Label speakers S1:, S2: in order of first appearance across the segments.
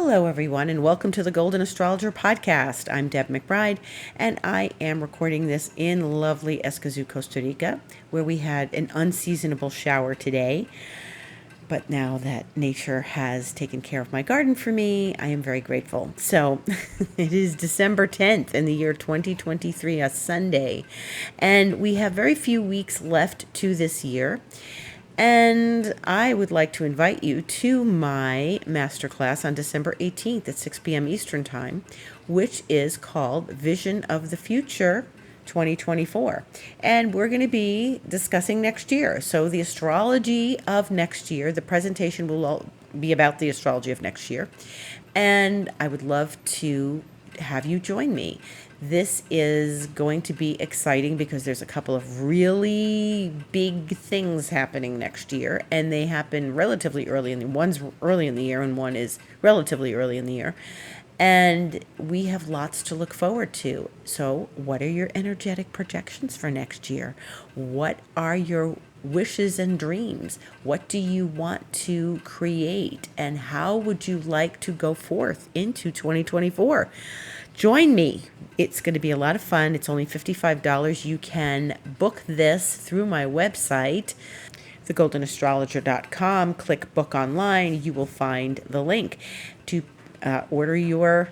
S1: Hello, everyone, and welcome to the Golden Astrologer Podcast. I'm Deb McBride, and I am recording this in lovely Escazú, Costa Rica, where we had an unseasonable shower today. But now that nature has taken care of my garden for me, I am very grateful. So it is December 10th in the year 2023, a Sunday, and we have very few weeks left to this year. And I would like to invite you to my masterclass on December 18th at 6 p.m. Eastern Time, which is called Vision of the Future 2024. And we're going to be discussing next year. So the astrology of next year, the presentation will all be about the astrology of next year. And I would love to have you join me. This is going to be exciting because there's a couple of really big things happening next year, and they happen relatively early in the one's early in the year and one is relatively early in the year. And we have lots to look forward to. So, what are your energetic projections for next year? What are your wishes and dreams? What do you want to create? And how would you like to go forth into 2024? Join me. It's going to be a lot of fun. It's only $55. You can book this through my website, thegoldenastrologer.com. Click book online. You will find the link to order your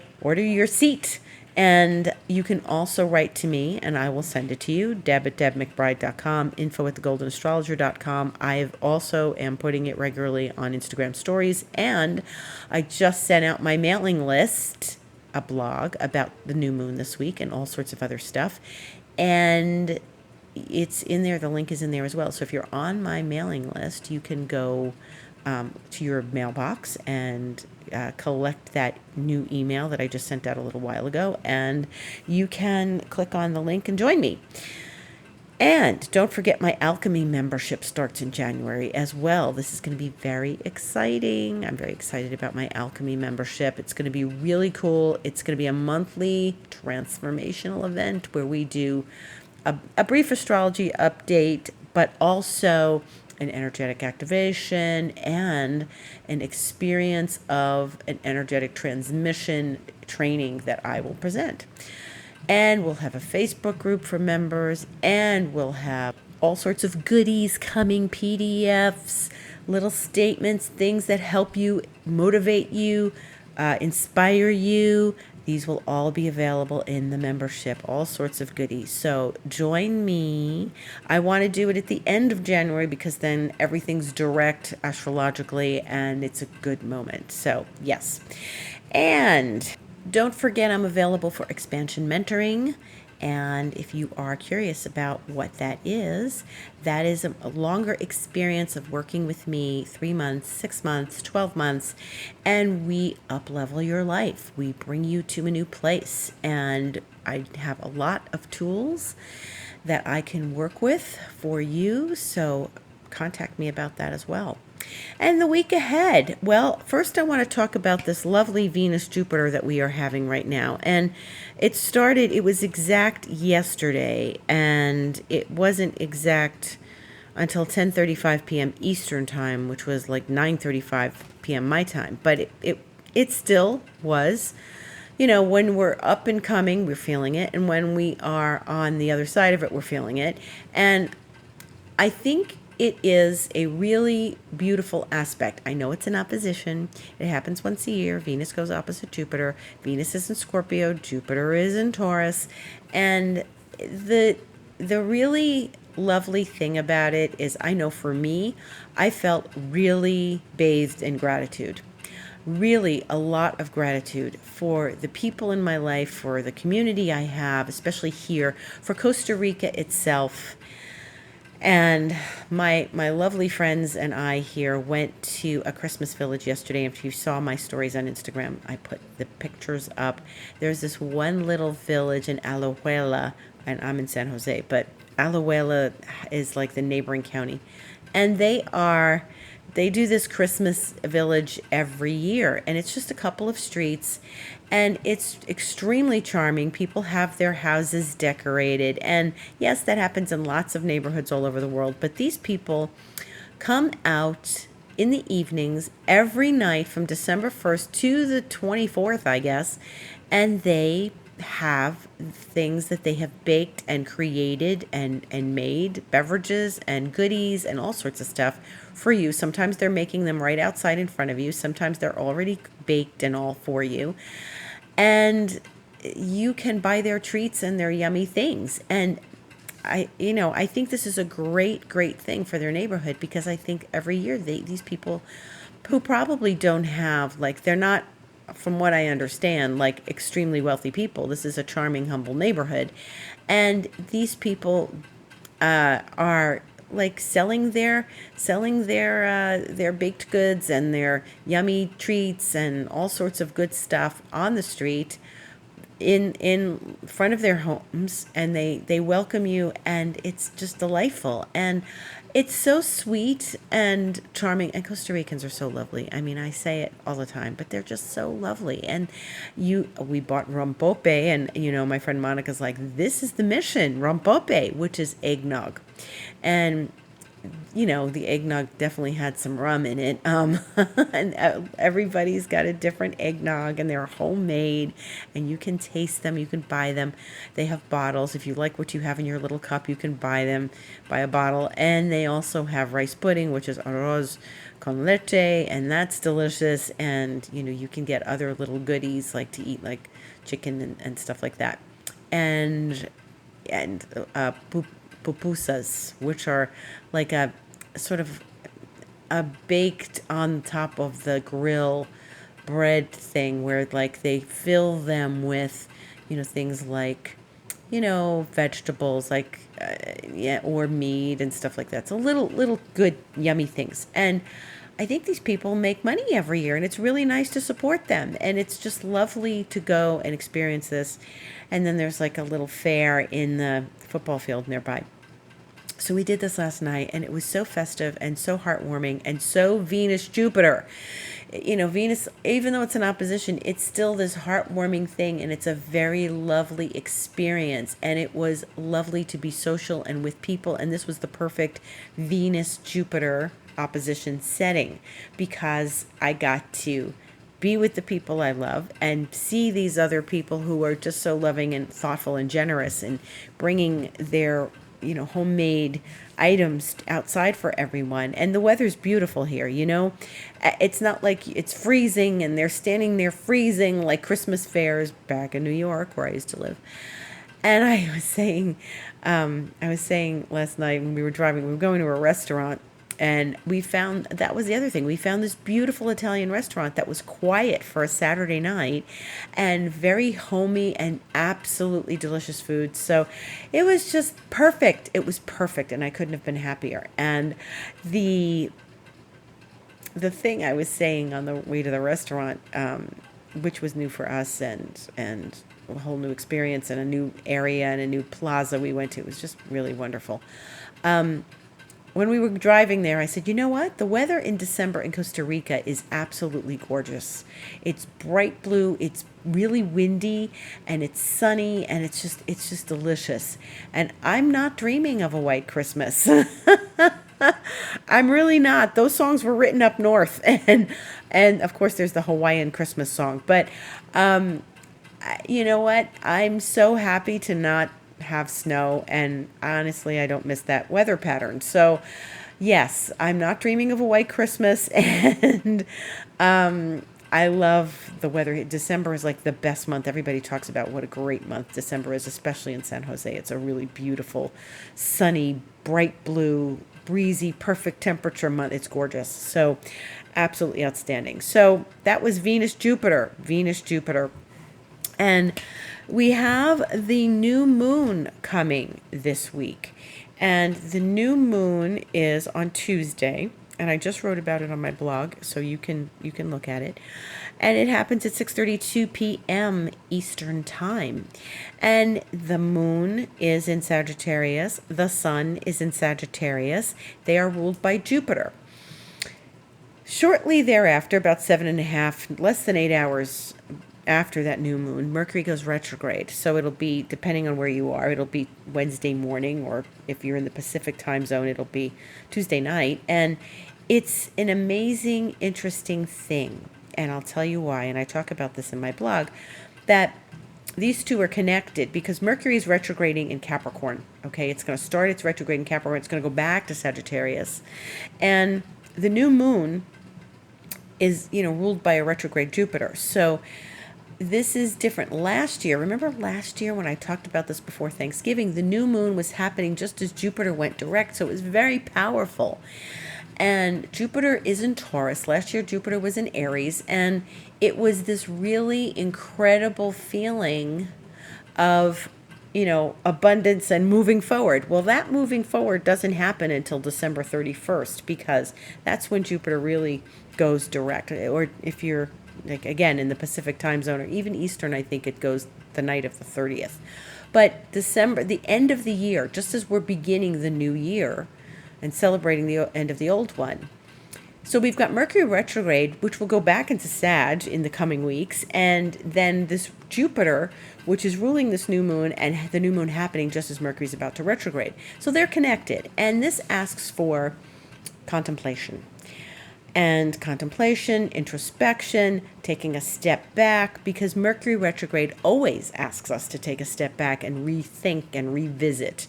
S1: seat. And you can also write to me, and I will send it to you, deb@debmcbride.com, info@thegoldenastrologer.com. I also am putting it regularly on Instagram stories, and I just sent out my mailing list, a blog about the new moon this week and all sorts of other stuff. And it's in there. The link is in there as well. So if you're on my mailing list, you can go to your mailbox and collect that new email that I just sent out a little while ago. And you can click on the link and join me. And don't forget, my alchemy membership starts in January as well. This is going to be very exciting. I'm very excited about my alchemy membership. It's going to be really cool. It's going to be a monthly transformational event where we do a brief astrology update, but also an energetic activation and an experience of an energetic transmission training that I will present. And we'll have a Facebook group for members, and we'll have all sorts of goodies coming, PDFs, little statements, things that help you, motivate you, inspire you. These will all be available in the membership, all sorts of goodies. So join me. I want to do it at the end of January because then everything's direct astrologically and it's a good moment. So yes. And don't forget, I'm available for expansion mentoring. And if you are curious about what that is a longer experience of working with me, 3 months, 6 months, 12 months, and we up-level your life. We bring you to a new place. And I have a lot of tools that I can work with for you. So contact me about that as well. And the week ahead, well, first I want to talk about this lovely Venus-Jupiter that we are having right now. And it was exact yesterday, and it wasn't exact until 10:35 p.m. Eastern Time, which was like 9:35 p.m. my time. But it still was, when we're up and coming, we're feeling it. And when we are on the other side of it, we're feeling it. And I think it is a really beautiful aspect. I know it's an opposition. It happens once a year. Venus goes opposite Jupiter. Venus is in Scorpio. Jupiter is in Taurus. And the really lovely thing about it is, I know for me, I felt really bathed in gratitude. Really a lot of gratitude for the people in my life, for the community I have, especially here, for Costa Rica itself. And my lovely friends and I here went to a Christmas village yesterday. If you saw my stories on Instagram, I put the pictures up. There's this one little village in Alajuela, and I'm in San Jose, but Alajuela is like the neighboring county. And they do this Christmas village every year, and it's just a couple of streets, and it's extremely charming. People have their houses decorated, and yes, that happens in lots of neighborhoods all over the world, but these people come out in the evenings every night from December 1st to the 24th, I guess. And they have things that they have baked and created and made, beverages and goodies and all sorts of stuff for you. Sometimes they're making them right outside in front of you. Sometimes they're already baked and all for you. And you can buy their treats and their yummy things. And I think this is a great thing for their neighborhood, because I think every year these people who probably don't have, like, they're not, from what I understand, like extremely wealthy people. This is a charming, humble neighborhood. And these people are like selling their baked goods and their yummy treats and all sorts of good stuff on the street in front of their homes, and they welcome you, and it's just delightful, and it's so sweet and charming. And Costa Ricans are so lovely. I mean, I say it all the time, but they're just so lovely. And we bought rompope, and my friend Monica's like, this is the mission, rompope, which is eggnog. And the eggnog definitely had some rum in it. And everybody's got a different eggnog, and they're homemade, and you can taste them. You can buy them. They have bottles. If you like what you have in your little cup, you can buy a bottle. And they also have rice pudding, which is arroz con leche, and that's delicious. And, you can get other little goodies, like to eat, like chicken and stuff like that. And pupusas, which are like a sort of a baked on top of the grill bread thing, where like they fill them with things like vegetables, like or meat and stuff like that. So little good yummy things. And I think these people make money every year, and it's really nice to support them, and it's just lovely to go and experience this. And then there's like a little fair in the football field nearby. So we did this last night, and it was so festive and so heartwarming and so Venus-Jupiter. Venus, even though it's an opposition, it's still this heartwarming thing, and it's a very lovely experience. And it was lovely to be social and with people, and this was the perfect Venus-Jupiter opposition setting, because I got to be with the people I love and see these other people who are just so loving and thoughtful and generous, and bringing their homemade items outside for everyone. And the weather's beautiful here. It's not like it's freezing and they're standing there freezing like Christmas fairs back in New York, where I used to live. And I was saying last night when we were driving, we were going to a restaurant, and that was the other thing. We found this beautiful Italian restaurant that was quiet for a Saturday night, and very homey and absolutely delicious food. So it was just perfect. It was perfect, and I couldn't have been happier. And the thing I was saying on the way to the restaurant, which was new for us, and a whole new experience, and a new area and a new plaza we went to, it was just really wonderful. When we were driving there, I said, you know what? The weather in December in Costa Rica is absolutely gorgeous. It's bright blue, it's really windy, and it's sunny, and it's just delicious. And I'm not dreaming of a white Christmas. I'm really not. Those songs were written up north. And of course there's the Hawaiian Christmas song. But you know what? I'm so happy to not have snow, and honestly I don't miss that weather pattern. So yes, I'm not dreaming of a white Christmas, and I love the weather. December is like the best month. Everybody talks about what a great month December is, especially in San Jose. It's a really beautiful, sunny, bright blue, breezy, perfect temperature month. It's gorgeous. So absolutely outstanding. So that was Venus-Jupiter. And we have the new moon coming this week. And the new moon is on Tuesday. And I just wrote about it on my blog, so you can look at it. And it happens at 6:32 p.m. Eastern Time. And the moon is in Sagittarius. The sun is in Sagittarius. They are ruled by Jupiter. Shortly thereafter, about 7.5, less than 8 hours after that new moon, Mercury goes retrograde. So it'll be, depending on where you are, it'll be Wednesday morning, or if you're in the Pacific time zone, it'll be Tuesday night. And it's an amazing, interesting thing. And I'll tell you why. And I talk about this in my blog, that these two are connected because Mercury is retrograding in Capricorn. Okay, it's going to start its retrograde in Capricorn. It's going to go back to Sagittarius. And the new moon is, ruled by a retrograde Jupiter. So this is different. Last year, remember last year when I talked about this before Thanksgiving, the new moon was happening just as Jupiter went direct. So it was very powerful. And Jupiter is in Taurus. Last year, Jupiter was in Aries. And it was this really incredible feeling of, abundance and moving forward. Well, that moving forward doesn't happen until December 31st because that's when Jupiter really goes direct. Or if you're, again, in the Pacific time zone or even Eastern, I think it goes the night of the 30th. But December, the end of the year, just as we're beginning the new year, and celebrating the end of the old one. So we've got Mercury retrograde, which will go back into Sag in the coming weeks, and then this Jupiter, which is ruling this new moon, and the new moon happening just as Mercury's about to retrograde. So they're connected, and this asks for contemplation. And contemplation, introspection, taking a step back, because Mercury retrograde always asks us to take a step back and rethink and revisit.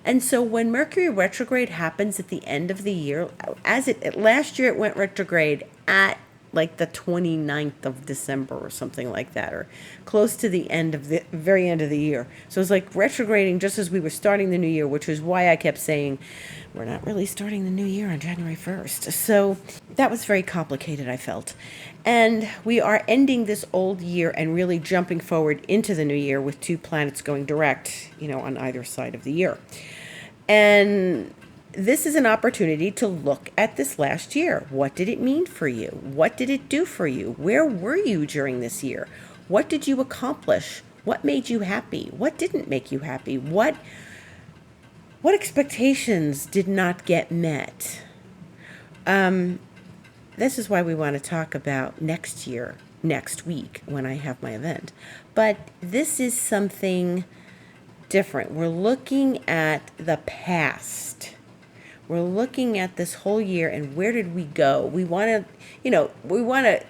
S1: And so when Mercury retrograde happens at the end of the year, last year it went retrograde at like the 29th of December or something like that, or close to the very end of the year. So it's like retrograding just as we were starting the new year, which is why I kept saying, we're not really starting the new year on January 1st. So that was very complicated, I felt. And we are ending this old year and really jumping forward into the new year with two planets going direct, on either side of the year. And this is an opportunity to look at this last year. What did it mean for you? What did it do for you? Where were you during this year? What did you accomplish? What made you happy? What didn't make you happy? What expectations did not get met? This is why we want to talk about next week when I have my event. But this is something different. We're looking at the past. We're looking at this whole year and where did we go? We want to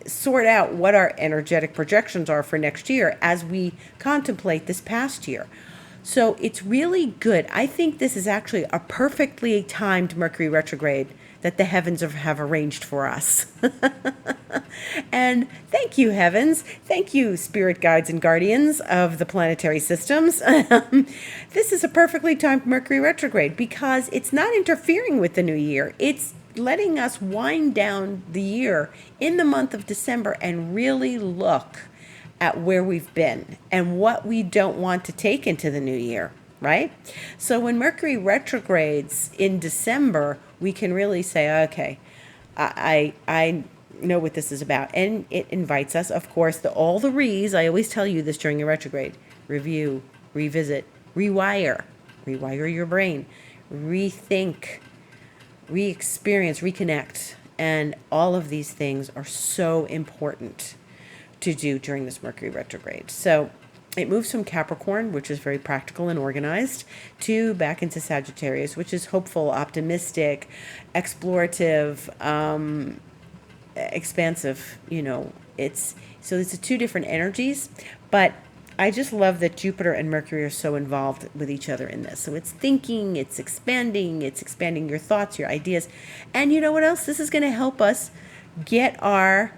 S1: sort out what our energetic projections are for next year as we contemplate this past year. So it's really good. I think this is actually a perfectly timed Mercury retrograde that the heavens have arranged for us. And thank you, heavens. Thank you, spirit guides and guardians of the planetary systems. This is a perfectly timed Mercury retrograde because it's not interfering with the new year. It's letting us wind down the year in the month of December and really look at where we've been and what we don't want to take into the new year, right? So when Mercury retrogrades in December, we can really say, okay, I know what this is about. And it invites us, of course, all the re's. I always tell you this during a retrograde. Review, revisit, rewire your brain, rethink, re-experience, reconnect. And all of these things are so important to do during this Mercury retrograde. So it moves from Capricorn, which is very practical and organized, to back into Sagittarius, which is hopeful, optimistic, explorative, expansive. It's two different energies, but I just love that Jupiter and Mercury are so involved with each other in this. So it's thinking, it's expanding your thoughts, your ideas. And you know what else? This is going to help us get our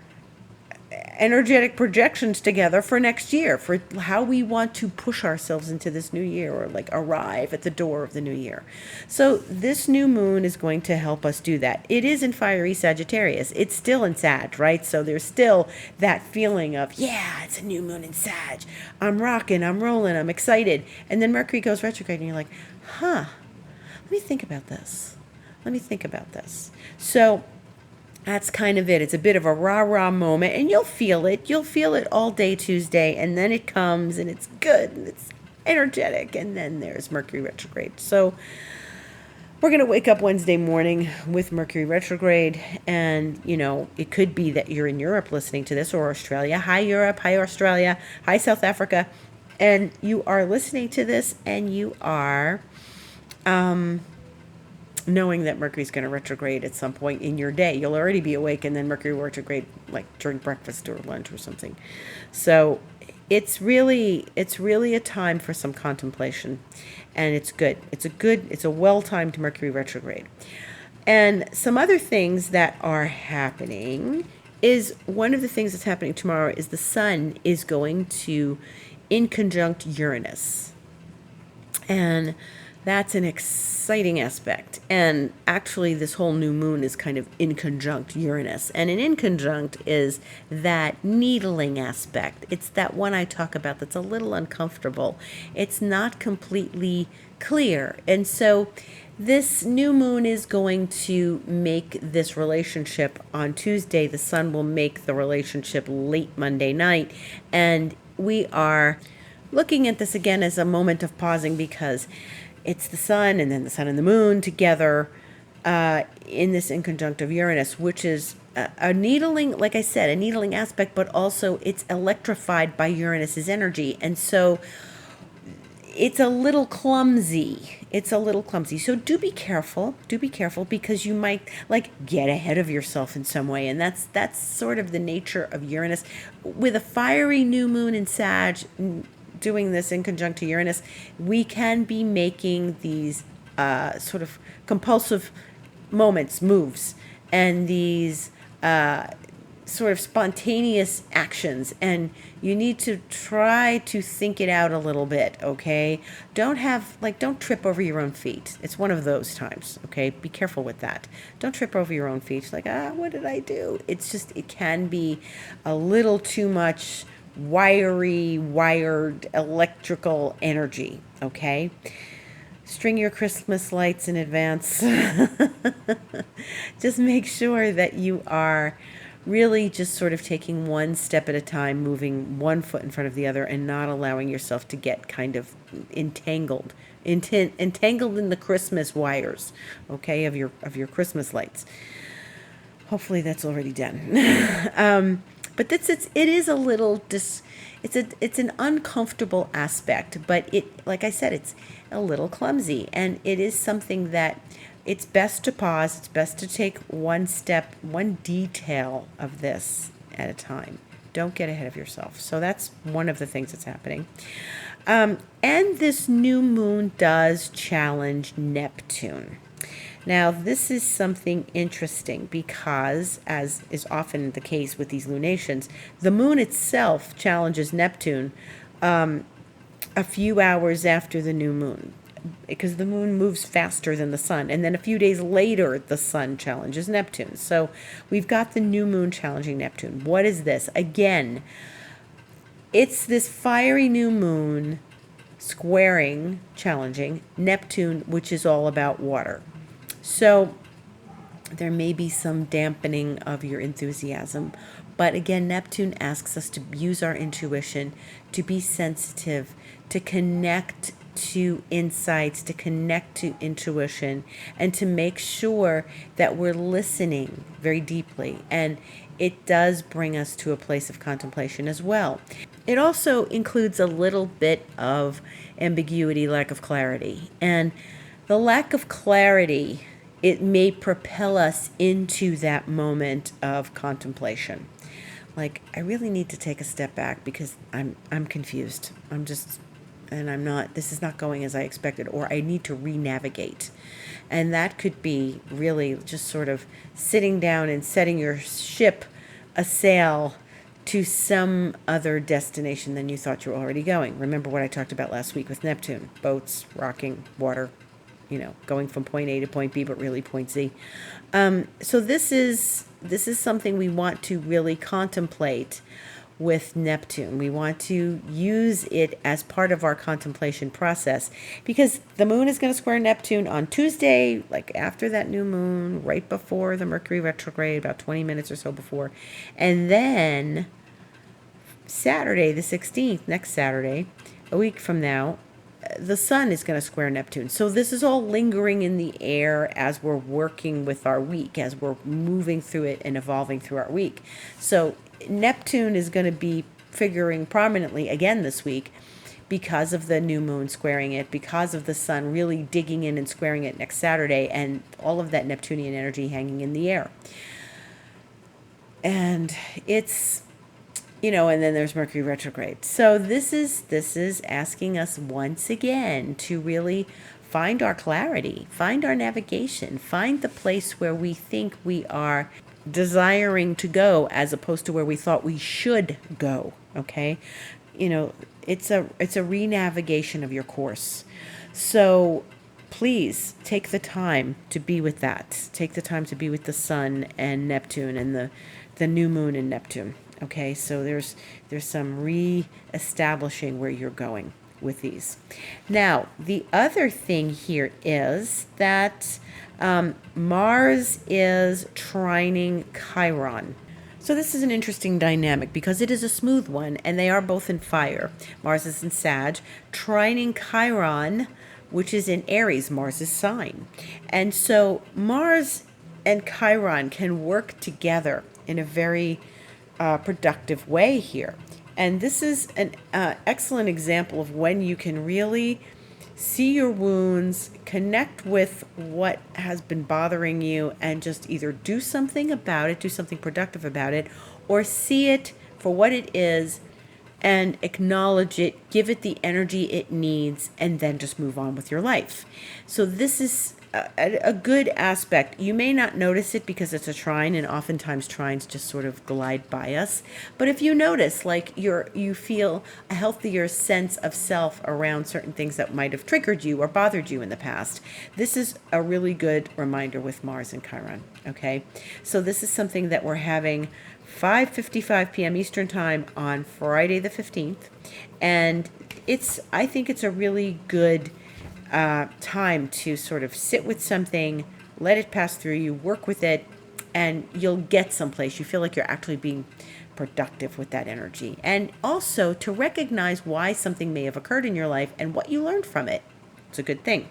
S1: energetic projections together for next year, for how we want to push ourselves into this new year, or like arrive at the door of the new year. So this new moon is going to help us do that. It is in fiery Sagittarius. It's still in Sag, right? So there's still that feeling of, yeah, it's a new moon in Sag. I'm rocking, I'm rolling, I'm excited. And then Mercury goes retrograde and you're like, let me think about this. So that's kind of it. It's a bit of a rah-rah moment, and you'll feel it. You'll feel it all day Tuesday, and then it comes, and it's good, and it's energetic, and then there's Mercury retrograde. So we're going to wake up Wednesday morning with Mercury retrograde, and, it could be that you're in Europe listening to this, or Australia. Hi, Europe. Hi, Australia. Hi, South Africa. And you are listening to this, and you are knowing that Mercury's going to retrograde at some point in your day. You'll already be awake, and then Mercury will retrograde like during breakfast or lunch or something. So it's really a time for some contemplation, and it's good. It's a well-timed Mercury retrograde. And some other things that are happening is, one of the things that's happening tomorrow is the sun is going to in conjunct Uranus. And that's an exciting aspect. And actually, this whole new moon is kind of in conjunct Uranus. And an in conjunct is that needling aspect. It's that one I talk about that's a little uncomfortable. It's not completely clear. And so this new moon is going to make this relationship on Tuesday. The sun will make the relationship late Monday night. And we are looking at this again as a moment of pausing, because it's the sun and then the sun and the moon together in this in conjunct of Uranus, which is a needling, like I said, a needling aspect, but also it's electrified by Uranus's energy. And so it's a little clumsy. So do be careful, because you might get ahead of yourself in some way. And that's sort of the nature of Uranus. With a fiery new moon in Sag doing this in conjunct to Uranus, we can be making these sort of compulsive moves, and these sort of spontaneous actions, and you need to try to think it out a little bit, okay? Don't trip over your own feet. It's one of those times, okay? Be careful with that. Don't trip over your own feet. What did I do? It's just, it can be a little too much wired electrical energy, okay? String your Christmas lights in advance. Just make sure that you are really just sort of taking one step at a time, moving one foot in front of the other, and not allowing yourself to get kind of entangled in the Christmas wires, okay, of your Christmas lights. Hopefully that's already done. But it is a little it's an uncomfortable aspect, but like I said, it's a little clumsy, and it is something that it's best to pause. It's best to take one detail of this at a time. Don't get ahead of yourself. So that's one of the things that's happening. And this new moon does challenge Neptune. Now, this is something interesting because, as is often the case with these lunations, the moon itself challenges Neptune a few hours after the new moon, because the moon moves faster than the sun. And then a few days later, the sun challenges Neptune. So we've got the new moon challenging Neptune. What is this? Again, it's this fiery new moon challenging Neptune, which is all about water. So there may be some dampening of your enthusiasm. But again, Neptune asks us to use our intuition, to be sensitive, to connect to insights, to connect to intuition, and to make sure that we're listening very deeply. And it does bring us to a place of contemplation as well. It also includes a little bit of ambiguity, lack of clarity. And the lack of clarity, it may propel us into that moment of contemplation. I really need to take a step back because I'm confused. This is not going as I expected, or I need to re-navigate. And that could be really just sort of sitting down and setting your ship a sail to some other destination than you thought you were already going. Remember what I talked about last week with Neptune: boats, rocking, water, going from point A to point B, but really point Z. So this is something we want to really contemplate with Neptune. We want to use it as part of our contemplation process, because the moon is going to square Neptune on Tuesday, after that new moon, right before the Mercury retrograde, about 20 minutes or so before. And then Saturday, the 16th, next Saturday, a week from now, the sun is going to square Neptune. So this is all lingering in the air as we're working with our week, as we're moving through it and evolving through our week. So Neptune is going to be figuring prominently again this week, because of the new moon squaring it, because of the sun really digging in and squaring it next Saturday, and all of that Neptunian energy hanging in the air. And it's, and then there's Mercury retrograde. So this is asking us once again to really find our clarity, find our navigation, find the place where we think we are desiring to go as opposed to where we thought we should go. Okay. It's a re-navigation of your course. So please take the time to be with that. Take the time to be with the sun and Neptune and the new moon in Neptune. Okay, so there's some re-establishing where you're going with these. Now, the other thing here is that Mars is trining Chiron. So this is an interesting dynamic because it is a smooth one, and they are both in fire. Mars is in Sag, trining Chiron, which is in Aries, Mars's sign. And so Mars and Chiron can work together in a very productive way here. And this is an excellent example of when you can really see your wounds, connect with what has been bothering you, and just either do something about it, do something productive about it, or see it for what it is and acknowledge it, give it the energy it needs, and then just move on with your life. So this is a good aspect. You may not notice it because it's a trine, and oftentimes trines just sort of glide by us. But if you notice, like you feel a healthier sense of self around certain things that might have triggered you or bothered you in the past, this is a really good reminder with Mars and Chiron. Okay, so this is something that we're having 5:55 p.m. Eastern Time on Friday the 15th, and I think it's a really good time to sort of sit with something, let it pass through you, work with it, and you'll get someplace. You feel like you're actually being productive with that energy. And also to recognize why something may have occurred in your life and what you learned from it. It's a good thing.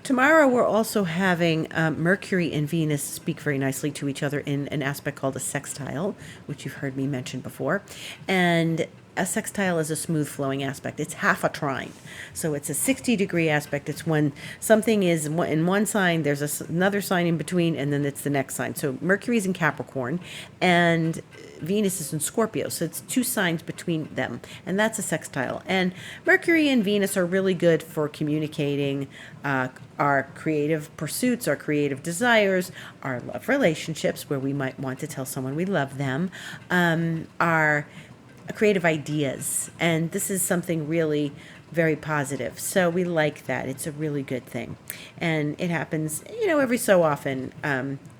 S1: Tomorrow we're also having Mercury and Venus speak very nicely to each other in an aspect called a sextile, which you've heard me mention before. And a sextile is a smooth flowing aspect. It's half a trine. So it's a 60-degree aspect. It's when something is in one sign, there's another sign in between, and then it's the next sign. So Mercury's in Capricorn and Venus is in Scorpio. So it's two signs between them, and that's a sextile. And Mercury and Venus are really good for communicating our creative pursuits, our creative desires, our love relationships, where we might want to tell someone we love them, our creative ideas. And this is something really very positive. So we like that. It's a really good thing. And it happens, every so often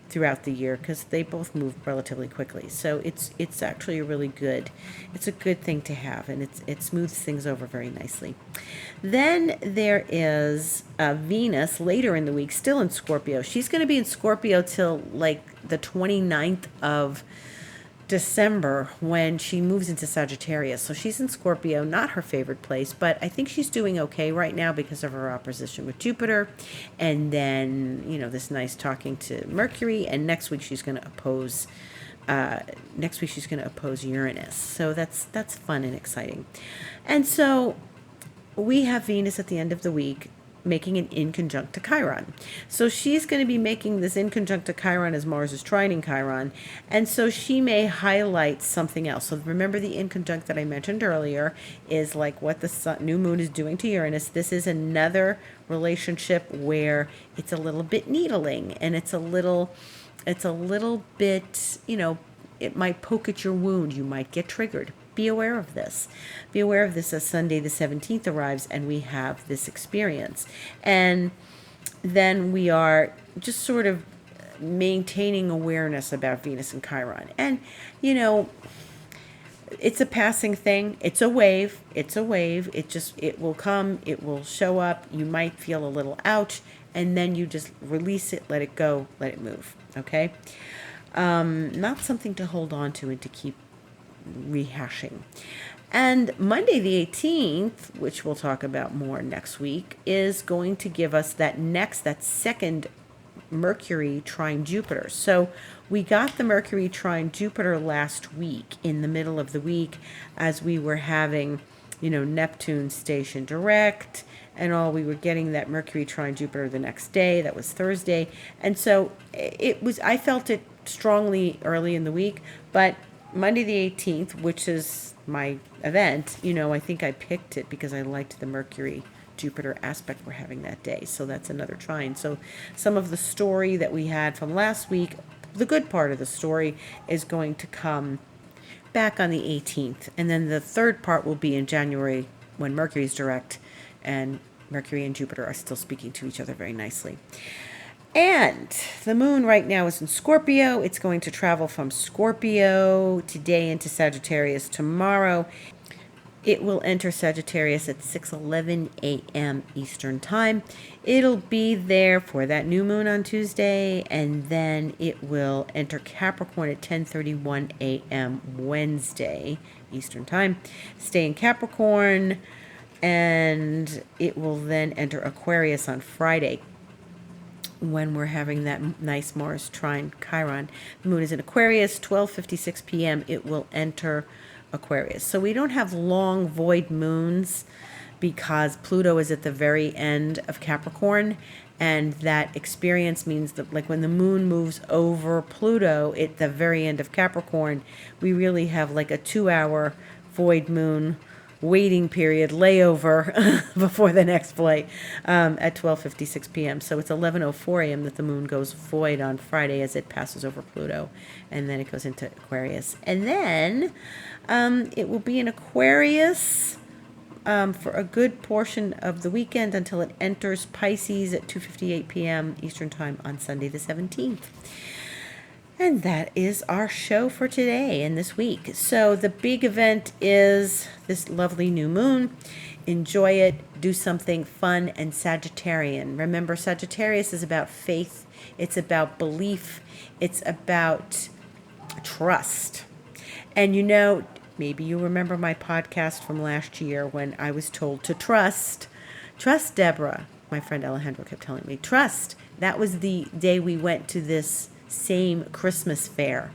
S1: throughout the year because they both move relatively quickly. So it's actually it's a good thing to have, and it smooths things over very nicely. Then there is Venus later in the week, still in Scorpio. She's going to be in Scorpio till like the 29th of December when she moves into Sagittarius. So she's in Scorpio, not her favorite place, but I think she's doing okay right now because of her opposition with Jupiter. And then, this nice talking to Mercury, and next week she's going to oppose Uranus. So that's fun and exciting. And so we have Venus at the end of the week making an inconjunct to Chiron. So she's going to be making this inconjunct to Chiron as Mars is trining Chiron. And so she may highlight something else. So remember the inconjunct that I mentioned earlier is like what the new moon is doing to Uranus. This is another relationship where it's a little bit needling, and it's a little bit, it might poke at your wound. You might get triggered. Be aware of this. Be aware of this as Sunday the 17th arrives and we have this experience. And then we are just sort of maintaining awareness about Venus and Chiron. And, it's a passing thing. It's a wave. It will come. It will show up. You might feel a little ouch, and then you just release it, let it go, let it move. Okay? Not something to hold on to and to keep rehashing. And Monday the 18th, which we'll talk about more next week, is going to give us that second Mercury trine Jupiter. So we got the Mercury trine Jupiter last week in the middle of the week as we were having Neptune station direct and all. We were getting that Mercury trine Jupiter the next day. That was Thursday. And so I felt it strongly early in the week, but Monday the 18th, which is my event, I think I picked it because I liked the Mercury Jupiter aspect we're having that day. So that's another trine. So some of the story that we had from last week, the good part of the story, is going to come back on the 18th. And then the third part will be in January when Mercury is direct and Mercury and Jupiter are still speaking to each other very nicely. And the moon right now is in Scorpio. It's going to travel from Scorpio today into Sagittarius tomorrow. It will enter Sagittarius at 6:11 a.m. Eastern Time. It'll be there for that new moon on Tuesday, and then it will enter Capricorn at 10:31 a.m. Wednesday Eastern Time. Stay in Capricorn, and it will then enter Aquarius on Friday when we're having that nice Mars trine Chiron. The moon is in Aquarius, 12:56 p.m. It will enter Aquarius. So we don't have long void moons because Pluto is at the very end of Capricorn, and that experience means that like when the moon moves over Pluto at the very end of Capricorn, we really have like a 2-hour void moon waiting period layover before the next flight at 12:56 p.m. So it's 11:04 a.m. that the moon goes void on Friday as it passes over Pluto, and then it goes into Aquarius. And then it will be in Aquarius for a good portion of the weekend until it enters Pisces at 2:58 p.m. Eastern Time on Sunday the 17th. And that is our show for today and this week. So the big event is this lovely new moon. Enjoy it. Do something fun and Sagittarian. Remember, Sagittarius is about faith. It's about belief. It's about trust. And maybe you remember my podcast from last year when I was told to trust. Trust, Deborah. My friend Alejandro kept telling me, trust. That was the day we went to this same Christmas fair,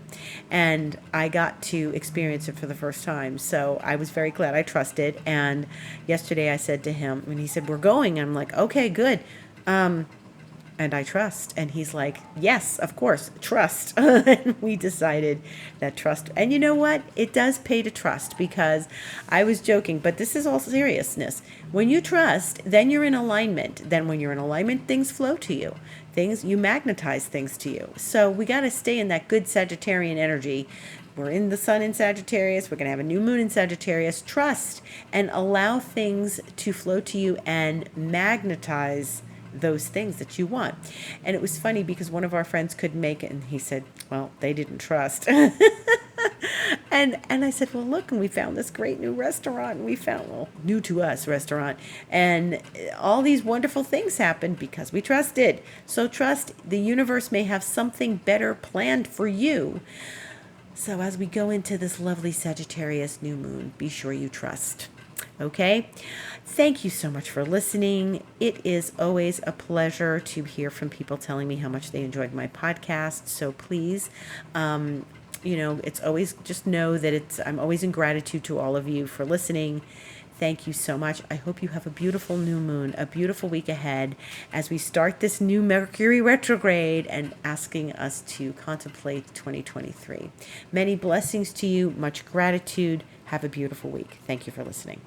S1: and I got to experience it for the first time. So I was very glad I trusted. And yesterday I said to him, when he said, we're going, I'm like, okay, good. And I trust. And he's like, yes, of course, trust. And we decided that trust. And you know what? It does pay to trust, because I was joking, but this is all seriousness. When you trust, then you're in alignment. Then when you're in alignment, things flow to you. You magnetize things to you. So we got to stay in that good Sagittarian energy. We're in the sun in Sagittarius. We're going to have a new moon in Sagittarius. Trust and allow things to flow to you and magnetize those things that you want. And it was funny because one of our friends couldn't make it, and he said, well, they didn't trust. And I said, well, look, and we found this great new restaurant, and we found, new to us restaurant, and all these wonderful things happened because we trusted. So trust. The universe may have something better planned for you. So as we go into this lovely Sagittarius new moon, be sure you trust. Okay? Thank you so much for listening. It is always a pleasure to hear from people telling me how much they enjoyed my podcast. So please, it's always, just know that I'm always in gratitude to all of you for listening. Thank you so much. I hope you have a beautiful new moon, a beautiful week ahead as we start this new Mercury Retrograde and asking us to contemplate 2023. Many blessings to you, much gratitude. Have a beautiful week. Thank you for listening.